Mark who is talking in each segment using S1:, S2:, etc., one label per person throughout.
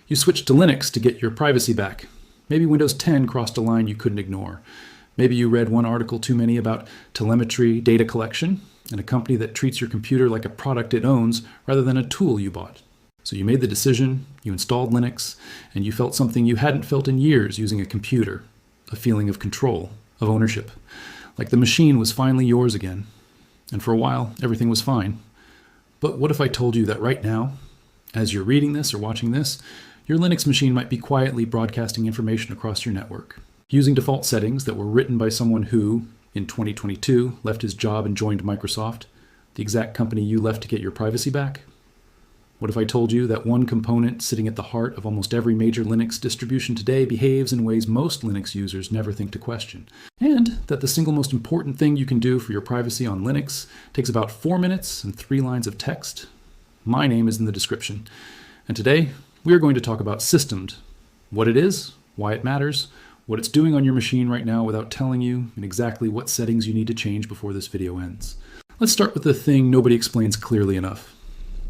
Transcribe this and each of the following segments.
S1: You switched to Linux to get your privacy back. Maybe Windows 10 crossed a line you couldn't ignore. Maybe you read one article too many about telemetry data collection and a company that treats your computer like a product it owns rather than a tool you bought. So you made the decision, you installed Linux, and you felt something you hadn't felt in years using a computer, a feeling of control, of ownership, like the machine was finally yours again. And for a while, everything was fine. But what if I told you that right now, as you're reading this or watching this, your Linux machine might be quietly broadcasting information across your network, using default settings that were written by someone who, in 2022, left his job and joined Microsoft, the exact company you left to get your privacy back? What if I told you that one component sitting at the heart of almost every major Linux distribution today behaves in ways most Linux users never think to question, and that the single most important thing you can do for your privacy on Linux takes about 4 minutes and 3 lines of text? My name is in the description, and today we are going to talk about Systemed, what it is, why it matters, what it's doing on your machine right now without telling you, and exactly what settings you need to change before this video ends. Let's start with the thing nobody explains clearly enough.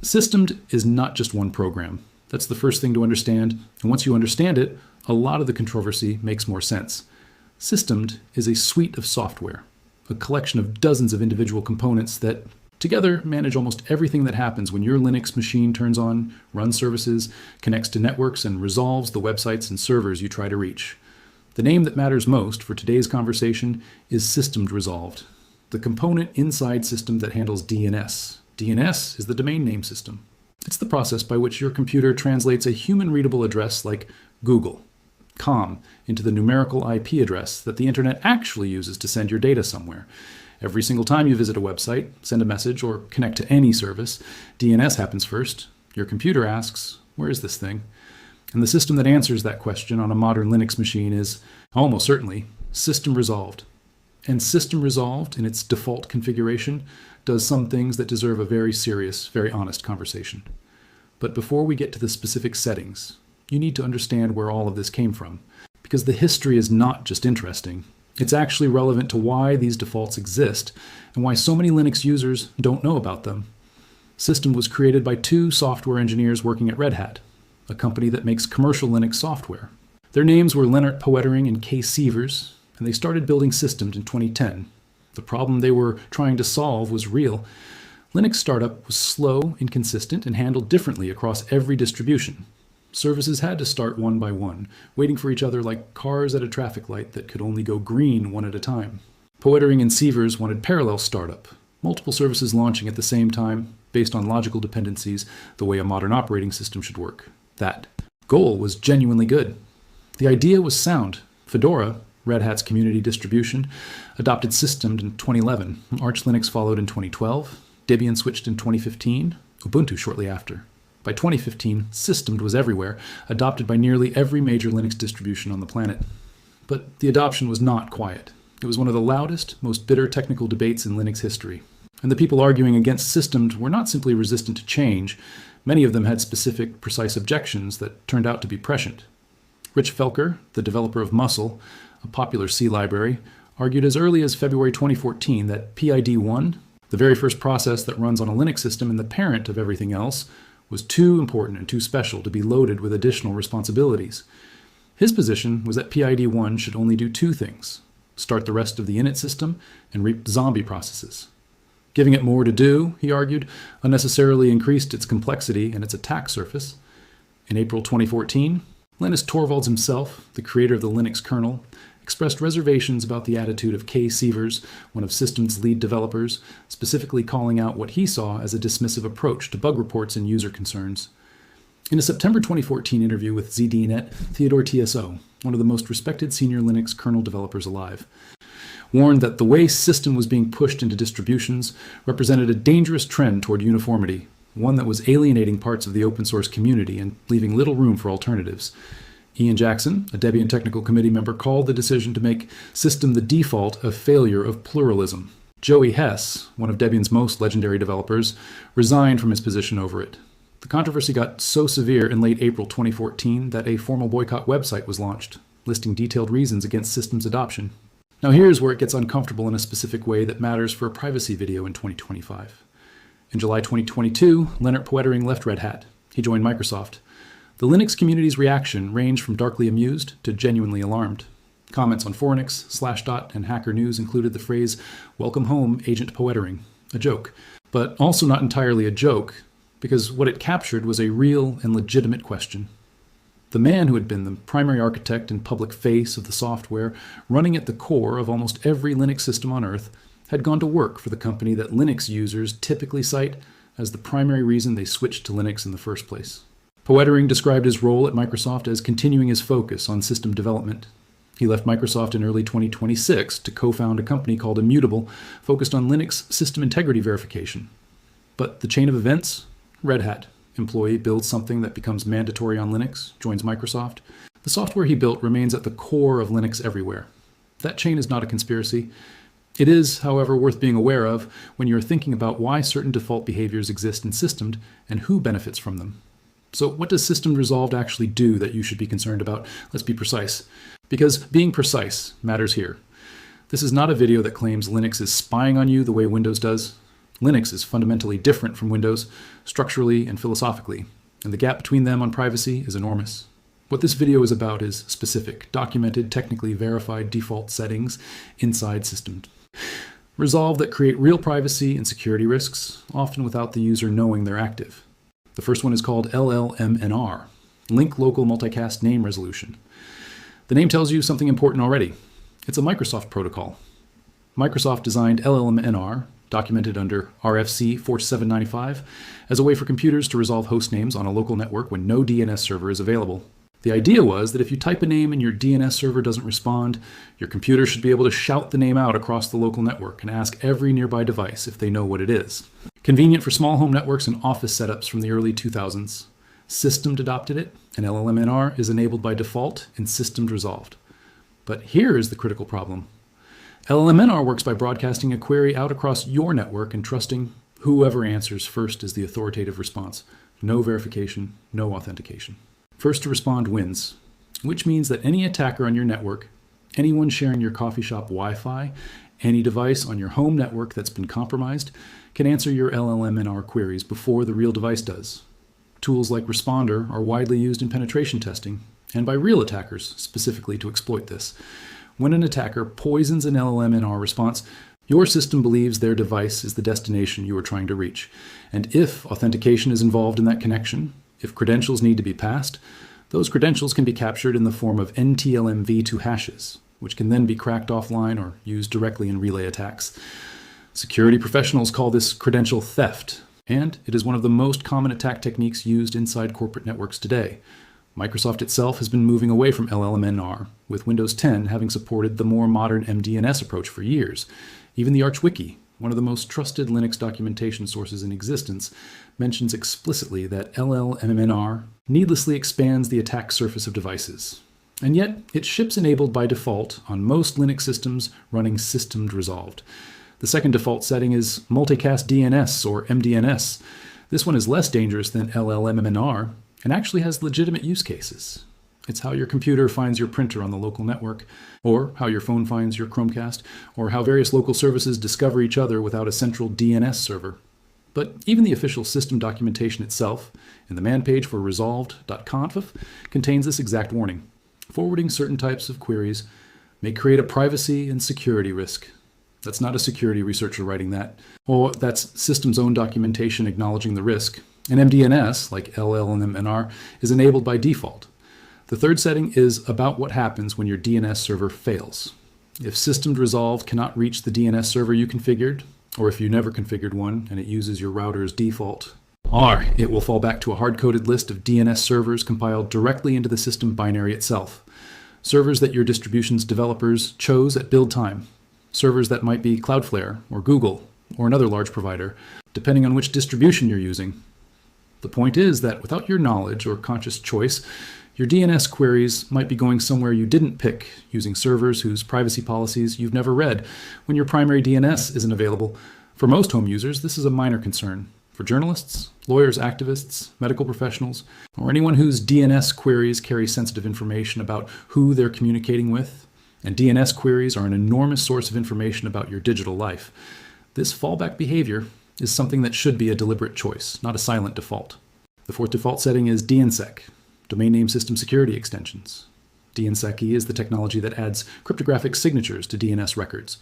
S1: Systemed is not just one program. That's the first thing to understand, and once you understand it, a lot of the controversy makes more sense. Systemed is a suite of software, a collection of dozens of individual components that together manage almost everything that happens when your Linux machine turns on, runs services, connects to networks, and resolves the websites and servers you try to reach. The name that matters most for today's conversation is Systemed Resolved, the component inside Systemed that handles DNS. DNS is the domain name system. It's the process by which your computer translates a human-readable address like Google.com into the numerical IP address that the internet actually uses to send your data somewhere. Every single time you visit a website, send a message, or connect to any service, DNS happens first. Your computer asks, where is this thing? And the system that answers that question on a modern Linux machine is, almost certainly, System Resolved. And System Resolved, in its default configuration, does some things that deserve a very serious, very honest conversation. But before we get to the specific settings, you need to understand where all of this came from, because the history is not just interesting. It's actually relevant to why these defaults exist and why so many Linux users don't know about them. Systemed was created by 2 software engineers working at Red Hat, a company that makes commercial Linux software. Their names were Lennart Poettering and Kay Sievers, and they started building Systemed in 2010. The problem they were trying to solve was real. Linux startup was slow, inconsistent, and handled differently across every distribution. Services had to start one by one, waiting for each other like cars at a traffic light that could only go green one at a time. Poettering and Sievers wanted parallel startup, multiple services launching at the same time, based on logical dependencies, the way a modern operating system should work. That goal was genuinely good. The idea was sound. Fedora, Red Hat's community distribution, adopted Systemed in 2011. Arch Linux followed in 2012. Debian switched in 2015. Ubuntu shortly after. By 2015, Systemed was everywhere, adopted by nearly every major Linux distribution on the planet. But the adoption was not quiet. It was one of the loudest, most bitter technical debates in Linux history. And the people arguing against Systemed were not simply resistant to change. Many of them had specific, precise objections that turned out to be prescient. Rich Felker, the developer of Muscle, a popular C library, argued as early as February 2014 that PID1, the very first process that runs on a Linux system and the parent of everything else, was too important and too special to be loaded with additional responsibilities. His position was that PID1 should only do 2 things: start the rest of the init system and reap zombie processes. Giving it more to do, he argued, unnecessarily increased its complexity and its attack surface. In April 2014, Linus Torvalds himself, the creator of the Linux kernel, expressed reservations about the attitude of Kay Sievers, one of Systemed's lead developers, specifically calling out what he saw as a dismissive approach to bug reports and user concerns. In a September 2014 interview with ZDNet, Theodore TSO, one of the most respected senior Linux kernel developers alive, warned that the way System was being pushed into distributions represented a dangerous trend toward uniformity, one that was alienating parts of the open source community and leaving little room for alternatives. Ian Jackson, a Debian Technical Committee member, called the decision to make System the default a failure of pluralism. Joey Hess, one of Debian's most legendary developers, resigned from his position over it. The controversy got so severe in late April 2014 that a formal boycott website was launched, listing detailed reasons against System's adoption. Now here's where it gets uncomfortable in a specific way that matters for a privacy video in 2025. In July 2022, Lennart Poettering left Red Hat. He joined Microsoft. The Linux community's reaction ranged from darkly amused to genuinely alarmed. Comments on Fornix, Slashdot, and Hacker News included the phrase, "Welcome home, Agent Poettering," a joke. But also not entirely a joke, because what it captured was a real and legitimate question. The man who had been the primary architect and public face of the software running at the core of almost every Linux system on Earth had gone to work for the company that Linux users typically cite as the primary reason they switched to Linux in the first place. Poettering described his role at Microsoft as continuing his focus on system development. He left Microsoft in early 2026 to co-found a company called Immutable, focused on Linux system integrity verification. But the chain of events? Red Hat. Employee builds something that becomes mandatory on Linux, joins Microsoft. The software he built remains at the core of Linux everywhere. That chain is not a conspiracy. It is, however, worth being aware of when you're thinking about why certain default behaviors exist in systemed and who benefits from them. So what does systemed resolved actually do that you should be concerned about? Let's be precise. Because being precise matters here. This is not a video that claims Linux is spying on you the way Windows does. Linux is fundamentally different from Windows, structurally and philosophically, and the gap between them on privacy is enormous. What this video is about is specific, documented, technically verified default settings inside systemed. Resolve that create real privacy and security risks, often without the user knowing they're active. The first one is called LLMNR, Link Local Multicast Name Resolution. The name tells you something important already. It's a Microsoft protocol. Microsoft designed LLMNR, documented under RFC 4795, as a way for computers to resolve host names on a local network when no DNS server is available. The idea was that if you type a name and your DNS server doesn't respond, your computer should be able to shout the name out across the local network and ask every nearby device if they know what it is. Convenient for small home networks and office setups from the early 2000s. Systemed adopted it, and LLMNR is enabled by default and systemed resolved. But here is the critical problem. LLMNR works by broadcasting a query out across your network and trusting whoever answers first is the authoritative response. No verification, no authentication. First to respond wins, which means that any attacker on your network, anyone sharing your coffee shop Wi-Fi, any device on your home network that's been compromised, can answer your LLMNR queries before the real device does. Tools like Responder are widely used in penetration testing, and by real attackers specifically to exploit this. When an attacker poisons an LLMNR response, your system believes their device is the destination you are trying to reach. And if authentication is involved in that connection, if credentials need to be passed, those credentials can be captured in the form of NTLM-v2 hashes, which can then be cracked offline or used directly in relay attacks. Security professionals call this credential theft, and it is one of the most common attack techniques used inside corporate networks today. Microsoft itself has been moving away from LLMNR, with Windows 10 having supported the more modern MDNS approach for years. Even the ArchWiki, one of the most trusted Linux documentation sources in existence, mentions explicitly that LLMNR needlessly expands the attack surface of devices. And yet, it ships enabled by default on most Linux systems running systemed resolved. The second default setting is Multicast DNS, or MDNS. This one is less dangerous than LLMNR, and actually has legitimate use cases. It's how your computer finds your printer on the local network, or how your phone finds your Chromecast, or how various local services discover each other without a central DNS server. But even the official system documentation itself, in the man page for resolved.conf, contains this exact warning. Forwarding certain types of queries may create a privacy and security risk. That's not a security researcher writing that. Or that's system's own documentation acknowledging the risk. And MDNS, like LLMNR, is enabled by default. The third setting is about what happens when your DNS server fails. If systemed resolved cannot reach the DNS server you configured, or if you never configured one and it uses your router's default, or it will fall back to a hard-coded list of DNS servers compiled directly into the system binary itself. Servers that your distribution's developers chose at build time. Servers that might be Cloudflare or Google or another large provider, depending on which distribution you're using. The point is that without your knowledge or conscious choice, your DNS queries might be going somewhere you didn't pick, using servers whose privacy policies you've never read, when your primary DNS isn't available. For most home users, this is a minor concern. For journalists, lawyers, activists, medical professionals, or anyone whose DNS queries carry sensitive information about who they're communicating with, and DNS queries are an enormous source of information about your digital life, this fallback behavior is something that should be a deliberate choice, not a silent default. The fourth default setting is DNSSEC, domain name system security extensions. DNSSE is the technology that adds cryptographic signatures to DNS records.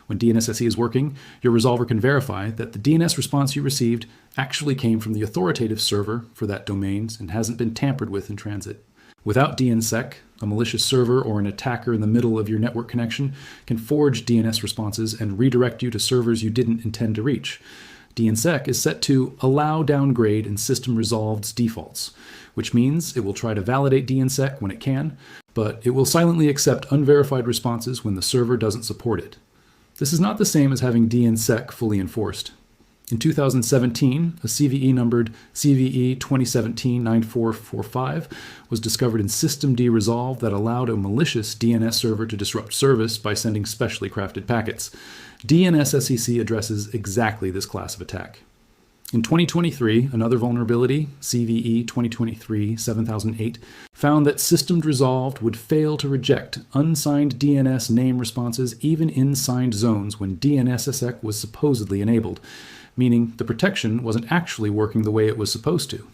S1: When DNSSE is working, your resolver can verify that the DNS response you received actually came from the authoritative server for that domain and hasn't been tampered with in transit. Without DNSSEC, a malicious server or an attacker in the middle of your network connection can forge DNS responses and redirect you to servers you didn't intend to reach. DNSSEC is set to allow downgrade in system resolved's defaults, which means it will try to validate DNSSEC when it can, but it will silently accept unverified responses when the server doesn't support it. This is not the same as having DNSSEC fully enforced. In 2017, a CVE numbered CVE 2017-9445 was discovered in systemd resolve that allowed a malicious DNS server to disrupt service by sending specially crafted packets. DNSSEC addresses exactly this class of attack. In 2023, another vulnerability, CVE 2023-7008, found that systemd resolved would fail to reject unsigned DNS name responses even in signed zones when DNSSEC was supposedly enabled, meaning the protection wasn't actually working the way it was supposed to.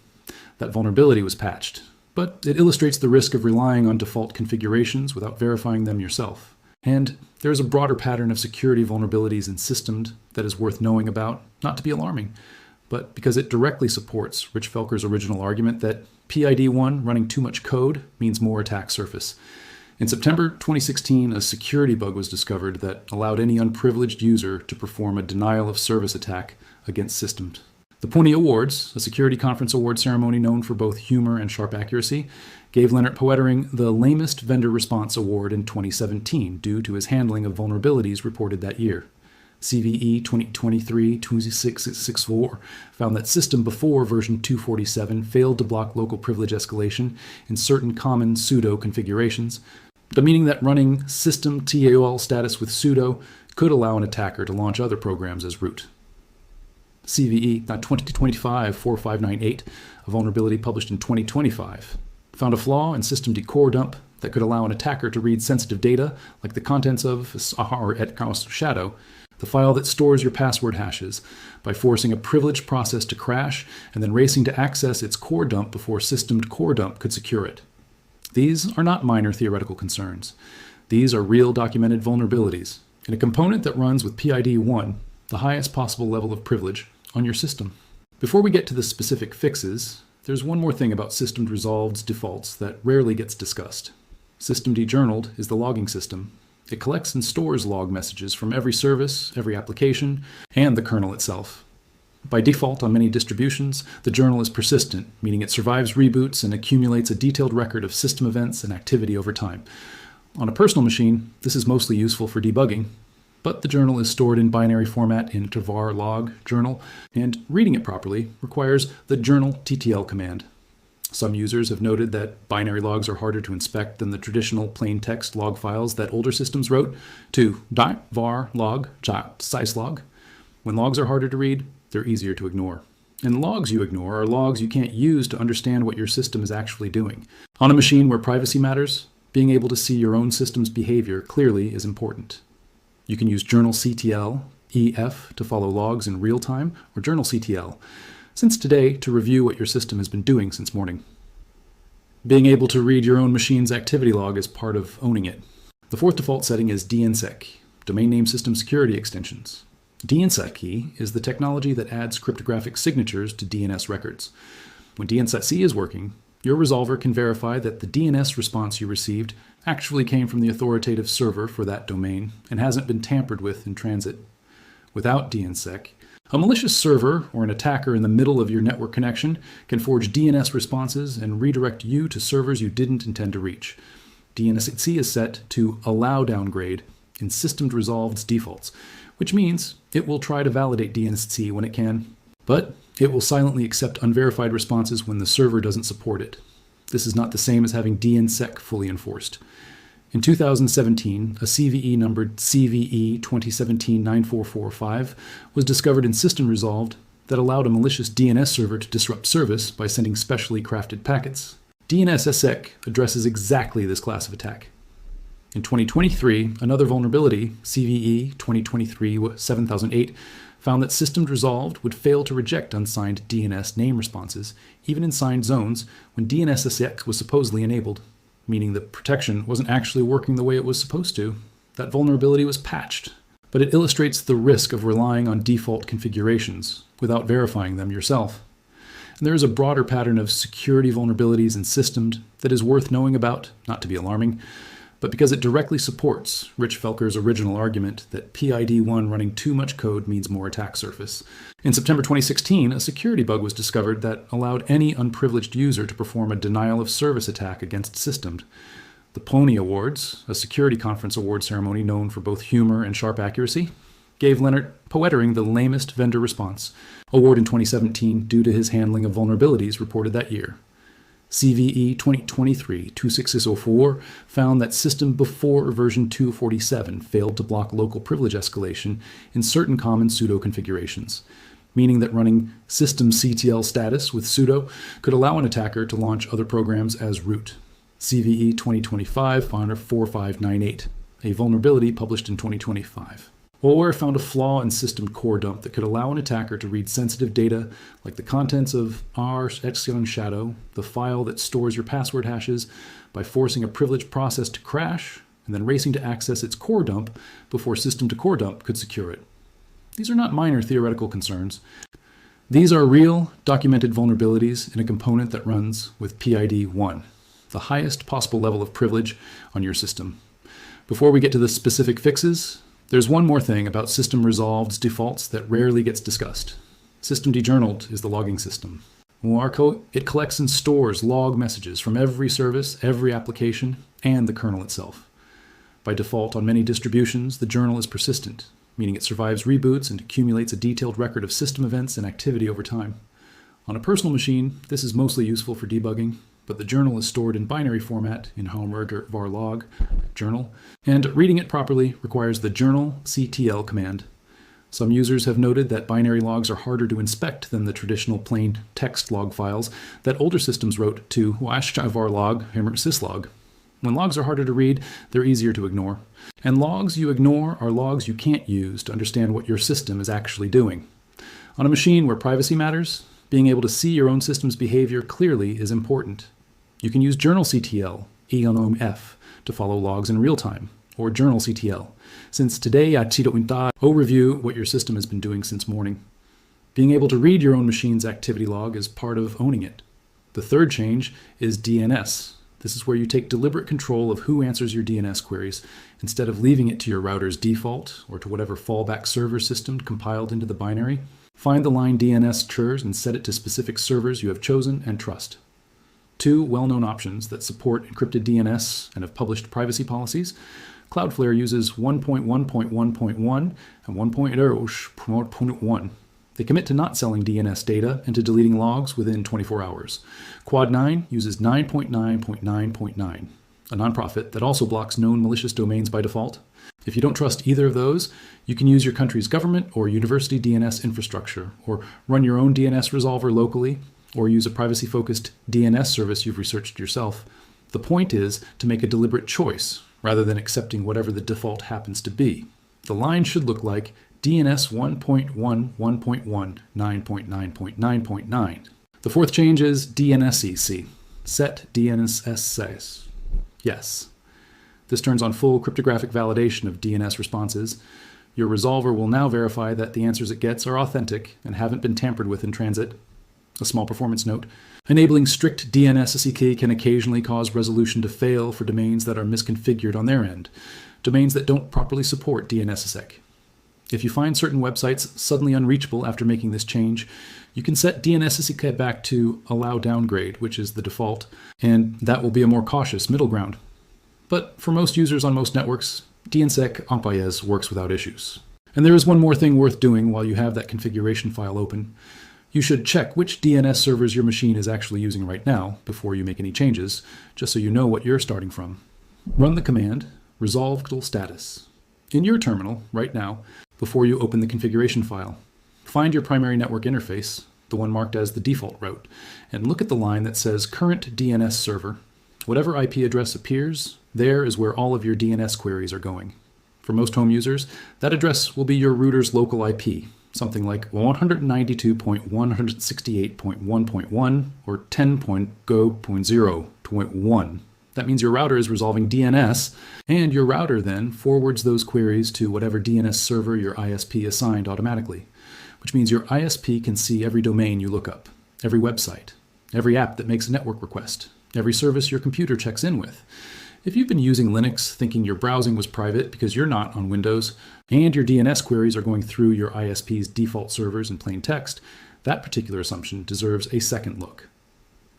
S1: That vulnerability was patched, but it illustrates the risk of relying on default configurations without verifying them yourself. And there is a broader pattern of security vulnerabilities in systemd that is worth knowing about, not to be alarming, but because it directly supports Rich Felker's original argument that PID1 running too much code means more attack surface. In September 2016, a security bug was discovered that allowed any unprivileged user to perform a denial of service attack against systemd. The Pony Awards, a security conference award ceremony known for both humor and sharp accuracy, gave Leonard Poettering the lamest vendor response award in 2017 due to his handling of vulnerabilities reported that year. CVE 2023-2664 found that system before version 247 failed to block local privilege escalation in certain common sudo configurations, meaning that running system TAOL status with sudo could allow an attacker to launch other programs as root. CVE 2025-4598, a vulnerability published in 2025, found a flaw in systemd core dump that could allow an attacker to read sensitive data like the contents of or et shadow, the file that stores your password hashes, by forcing a privileged process to crash and then racing to access its core dump before systemd core dump could secure it. These are not minor theoretical concerns. These are real documented vulnerabilities in a component that runs with PID1, the highest possible level of privilege, on your system. Before we get to the specific fixes, there's one more thing about systemd resolved's defaults that rarely gets discussed. Systemd journaled is the logging system. It collects and stores log messages from every service, every application, and the kernel itself. By default on many distributions, the journal is persistent, meaning it survives reboots and accumulates a detailed record of system events and activity over time. On a personal machine, this is mostly useful for debugging, but the journal is stored in binary format in `var log journal, and reading it properly requires the journal TTL command. Some users have noted that binary logs are harder to inspect than the traditional plain text log files that older systems wrote to .var log .syslog. When logs are harder to read, they're easier to ignore. And logs you ignore are logs you can't use to understand what your system is actually doing. On a machine where privacy matters, being able to see your own system's behavior clearly is important. You can use journalctl EF to follow logs in real time, or journalctl since today to review what your system has been doing since morning. Being able to read your own machine's activity log is part of owning it. The fourth default setting is DNSSEC, Domain Name System Security Extensions. DNSSEC is the technology that adds cryptographic signatures to DNS records. When DNSSEC is working, your resolver can verify that the DNS response you received actually came from the authoritative server for that domain and hasn't been tampered with in transit. Without DNSSEC, a malicious server or an attacker in the middle of your network connection can forge DNS responses and redirect you to servers you didn't intend to reach. DNSSEC is set to allow downgrade in systemd resolved's defaults, which means it will try to validate DNSSEC when it can, but it will silently accept unverified responses when the server doesn't support it. This is not the same as having DNSSEC fully enforced. In 2017, a CVE numbered CVE 2017-9445 was discovered in systemd resolved that allowed a malicious DNS server to disrupt service by sending specially crafted packets. DNSSEC addresses exactly this class of attack. In 2023, another vulnerability, CVE 2023-7008, found that systems resolved would fail to reject unsigned DNS name responses, even in signed zones, when DNSSEC was supposedly enabled, meaning the protection wasn't actually working the way it was supposed to. That vulnerability was patched, but it illustrates the risk of relying on default configurations without verifying them yourself. And there is a broader pattern of security vulnerabilities in systems that is worth knowing about, not to be alarming, but because it directly supports Rich Felker's original argument that PID1 running too much code means more attack surface. In September 2016, a security bug was discovered that allowed any unprivileged user to perform a denial of service attack against systems. The Pony Awards, a security conference award ceremony known for both humor and sharp accuracy, gave Leonard Poettering the lamest vendor response award in 2017 due to his handling of vulnerabilities reported that year. CVE 2023-26604 found that system before version 247 failed to block local privilege escalation in certain common sudo configurations, meaning that running systemctl status with sudo could allow an attacker to launch other programs as root. CVE 2025-4598, a vulnerability published in 2025. Spyware found a flaw in system core dump that could allow an attacker to read sensitive data like the contents of r/shadow, the file that stores your password hashes, by forcing a privileged process to crash and then racing to access its core dump before system to core dump could secure it. These are not minor theoretical concerns. These are real, documented vulnerabilities in a component that runs with PID1, the highest possible level of privilege on your system. Before we get to the specific fixes, there's one more thing about system resolved's defaults that rarely gets discussed. Systemd-journaled is the logging system. It collects and stores log messages from every service, every application, and the kernel itself. By default, on many distributions, the journal is persistent, meaning it survives reboots and accumulates a detailed record of system events and activity over time. On a personal machine, this is mostly useful for debugging, but the journal is stored in binary format in Helmerger var log journal, and reading it properly requires the journal-ctl command. Some users have noted that binary logs are harder to inspect than the traditional plain text log files that older systems wrote to var log syslog. When logs are harder to read, they're easier to ignore. And logs you ignore are logs you can't use to understand what your system is actually doing. On a machine where privacy matters, being able to see your own system's behavior clearly is important. You can use journal-ctl, EOM-F, to follow logs in real time, or journal-ctl, since today will review what your system has been doing since morning. Being able to read your own machine's activity log is part of owning it. The third change is DNS. This is where you take deliberate control of who answers your DNS queries, instead of leaving it to your router's default or to whatever fallback server system compiled into the binary. Find the line DNS chars and set it to specific servers you have chosen and trust. Two well-known options that support encrypted DNS and have published privacy policies. Cloudflare uses 1.1.1.1 and 1.0.1. They commit to not selling DNS data and to deleting logs within 24 hours. Quad9 uses 9.9.9.9, a nonprofit that also blocks known malicious domains by default. If you don't trust either of those, you can use your country's government or university DNS infrastructure, or run your own DNS resolver locally, or use a privacy-focused DNS service you've researched yourself. The point is to make a deliberate choice, rather than accepting whatever the default happens to be. The line should look like DNS 1.1.1.1 9.9.9.9. The fourth change is DNSEC, set DNSS. Yes. This turns on full cryptographic validation of DNS responses. Your resolver will now verify that the answers it gets are authentic and haven't been tampered with in transit. A small performance note. Enabling strict DNSSEC can occasionally cause resolution to fail for domains that are misconfigured on their end, domains that don't properly support DNSSEC. If you find certain websites suddenly unreachable after making this change, you can set DNSSEC back to allow downgrade, which is the default, and that will be a more cautious middle ground. But for most users on most networks, DNSSEC en works without issues. And there is one more thing worth doing while you have that configuration file open. You should check which DNS servers your machine is actually using right now before you make any changes, just so you know what you're starting from. Run the command resolved status in your terminal right now before you open the configuration file. Find your primary network interface, the one marked as the default route, and look at the line that says current DNS server. Whatever IP address appears, there is where all of your DNS queries are going. For most home users, that address will be your router's local IP, something like 192.168.1.1 or 10.go.0.1. That means your router is resolving DNS, and your router then forwards those queries to whatever DNS server your ISP assigned automatically, which means your ISP can see every domain you look up, every website, every app that makes a network request, every service your computer checks in with. If you've been using Linux thinking your browsing was private because you're not on Windows, and your DNS queries are going through your ISP's default servers in plain text, that particular assumption deserves a second look.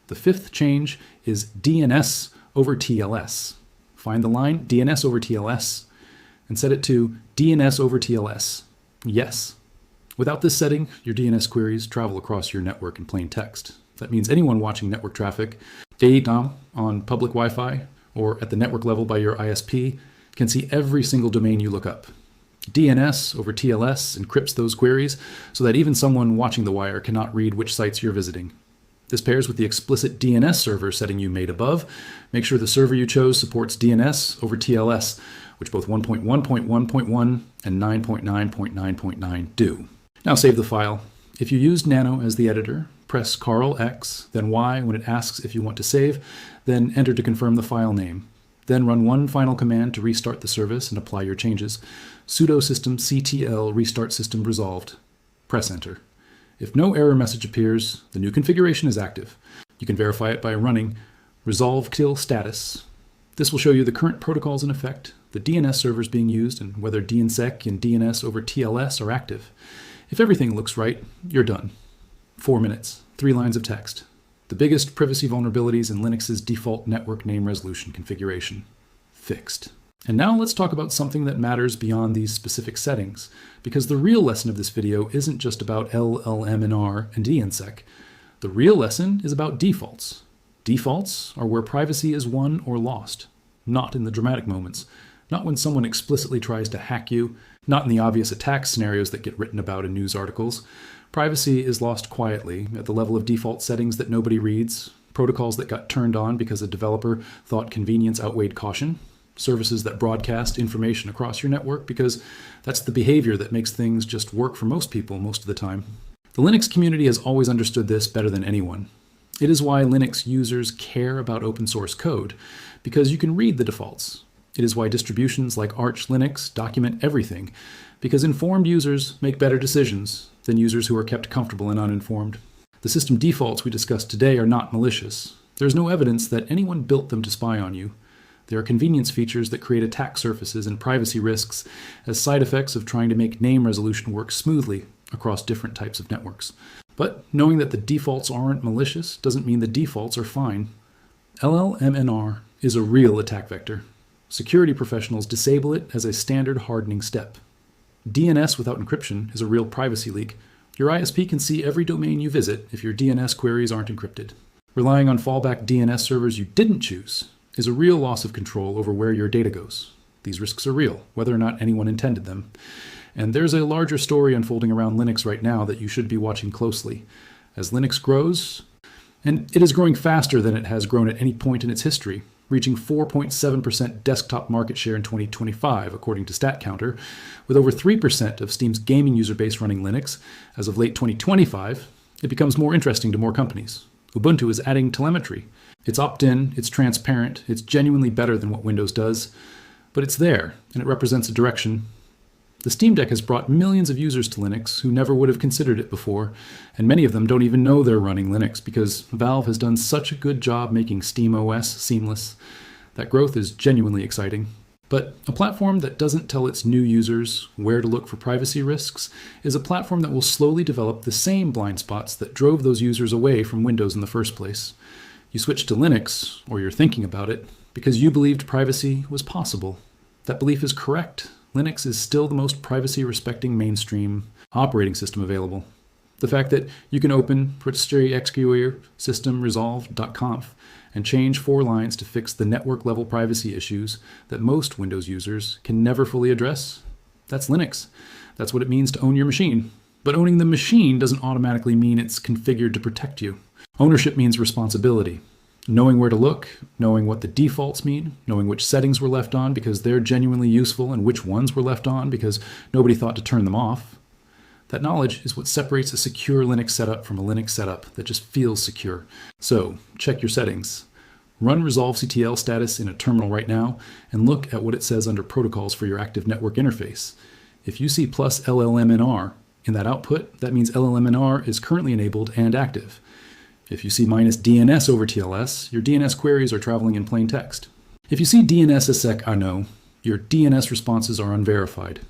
S1: The fifth change is DNS over TLS. Find the line DNS over TLS and set it to DNS over TLS. Yes. Without this setting, your DNS queries travel across your network in plain text. That means anyone watching network traffic, data on public Wi-Fi, or at the network level by your ISP, can see every single domain you look up. DNS over TLS encrypts those queries so that even someone watching the wire cannot read which sites you're visiting. This pairs with the explicit DNS server setting you made above. Make sure the server you chose supports DNS over TLS, which both 1.1.1.1 and 9.9.9.9 do. Now save the file. If you used Nano as the editor, press Ctrl X, then Y when it asks if you want to save, then enter to confirm the file name. Then run one final command to restart the service and apply your changes. Sudo systemctl restart system resolved. Press enter. If no error message appears, the new configuration is active. You can verify it by running resolve till status. This will show you the current protocols in effect, the DNS servers being used, and whether DNSSEC and DNS over TLS are active. If everything looks right, you're done. 4 minutes, 3 lines of text. The biggest privacy vulnerabilities in Linux's default network name resolution configuration. Fixed. And now let's talk about something that matters beyond these specific settings, because the real lesson of this video isn't just about LLMNR and DNSSEC. The real lesson is about defaults. Defaults are where privacy is won or lost, not in the dramatic moments, not when someone explicitly tries to hack you, not in the obvious attack scenarios that get written about in news articles. Privacy is lost quietly at the level of default settings that nobody reads, protocols that got turned on because a developer thought convenience outweighed caution, services that broadcast information across your network because that's the behavior that makes things just work for most people most of the time. The Linux community has always understood this better than anyone. It is why Linux users care about open source code, because you can read the defaults. It is why distributions like Arch Linux document everything, because informed users make better decisions than users who are kept comfortable and uninformed. The system defaults we discussed today are not malicious. There's no evidence that anyone built them to spy on you. They are convenience features that create attack surfaces and privacy risks as side effects of trying to make name resolution work smoothly across different types of networks. But knowing that the defaults aren't malicious doesn't mean the defaults are fine. LLMNR is a real attack vector. Security professionals disable it as a standard hardening step. DNS without encryption is a real privacy leak. Your ISP can see every domain you visit if your DNS queries aren't encrypted. Relying on fallback DNS servers you didn't choose is a real loss of control over where your data goes. These risks are real, whether or not anyone intended them. And there's a larger story unfolding around Linux right now that you should be watching closely. As Linux grows, and it is growing faster than it has grown at any point in its history, reaching 4.7% desktop market share in 2025, according to StatCounter, with over 3% of Steam's gaming user base running Linux. As of late 2025, it becomes more interesting to more companies. Ubuntu is adding telemetry. It's opt-in, it's transparent, it's genuinely better than what Windows does, but it's there, and it represents a direction. The Steam Deck has brought millions of users to Linux who never would have considered it before, and many of them don't even know they're running Linux because Valve has done such a good job making SteamOS seamless. That growth is genuinely exciting. But a platform that doesn't tell its new users where to look for privacy risks is a platform that will slowly develop the same blind spots that drove those users away from Windows in the first place. You switched to Linux, or you're thinking about it, because you believed privacy was possible. That belief is correct. Linux is still the most privacy-respecting mainstream operating system available. The fact that you can open registry system resolve.conf and change 4 lines to fix the network-level privacy issues that most Windows users can never fully address, that's Linux. That's what it means to own your machine. But owning the machine doesn't automatically mean it's configured to protect you. Ownership means responsibility. Knowing where to look, knowing what the defaults mean, knowing which settings were left on because they're genuinely useful and which ones were left on because nobody thought to turn them off. That knowledge is what separates a secure Linux setup from a Linux setup that just feels secure. So, check your settings. Run resolvectl status in a terminal right now and look at what it says under protocols for your active network interface. If you see plus LLMNR in that output, that means LLMNR is currently enabled and active. If you see minus DNS over TLS, your DNS queries are traveling in plain text. If you see DNSSEC ANO, your DNS responses are unverified.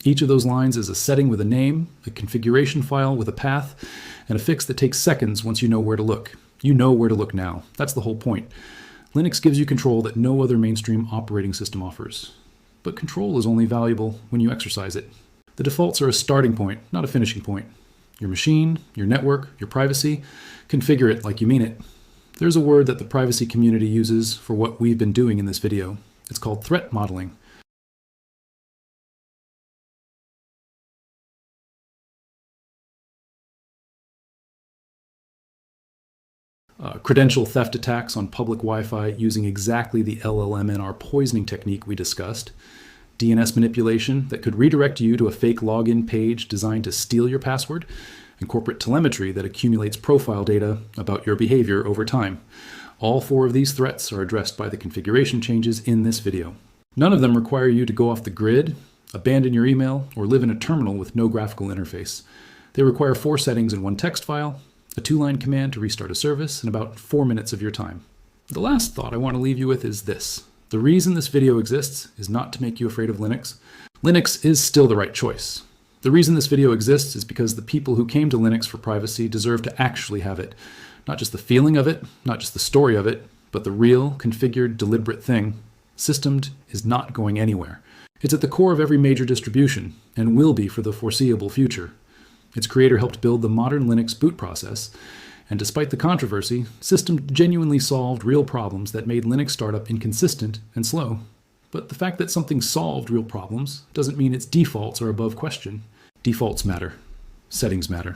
S1: Each of those lines is a setting with a name, a configuration file with a path, and a fix that takes seconds once you know where to look. You know where to look now. That's the whole point. Linux gives you control that no other mainstream operating system offers. But control is only valuable when you exercise it. The defaults are a starting point, not a finishing point. Your machine, your network, your privacy, configure it like you mean it. There's a word that the privacy community uses for what we've been doing in this video. It's called threat modeling. Credential theft attacks on public Wi-Fi using exactly the LLMNR poisoning technique we discussed. DNS manipulation that could redirect you to a fake login page designed to steal your password, and corporate telemetry that accumulates profile data about your behavior over time. All 4 of these threats are addressed by the configuration changes in this video. None of them require you to go off the grid, abandon your email, or live in a terminal with no graphical interface. They require 4 settings in 1 text file, a 2-line command to restart a service, and about 4 minutes of your time. The last thought I want to leave you with is this. The reason this video exists is not to make you afraid of Linux. Linux is still the right choice. The reason this video exists is because the people who came to Linux for privacy deserve to actually have it. Not just the feeling of it, not just the story of it, but the real, configured, deliberate thing. Systemed is not going anywhere. It's at the core of every major distribution, and will be for the foreseeable future. Its creator helped build the modern Linux boot process, and despite the controversy, Systemed genuinely solved real problems that made Linux startup inconsistent and slow. But the fact that something solved real problems doesn't mean its defaults are above question. Defaults matter. Settings matter.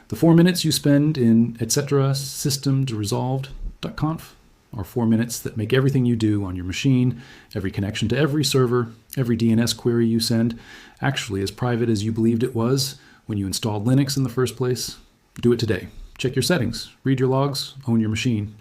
S1: The 4 minutes you spend in etc. systemd-resolved.conf are 4 minutes that make everything you do on your machine, every connection to every server, every DNS query you send, actually as private as you believed it was when you installed Linux in the first place. Do it today. Check your settings, read your logs, own your machine.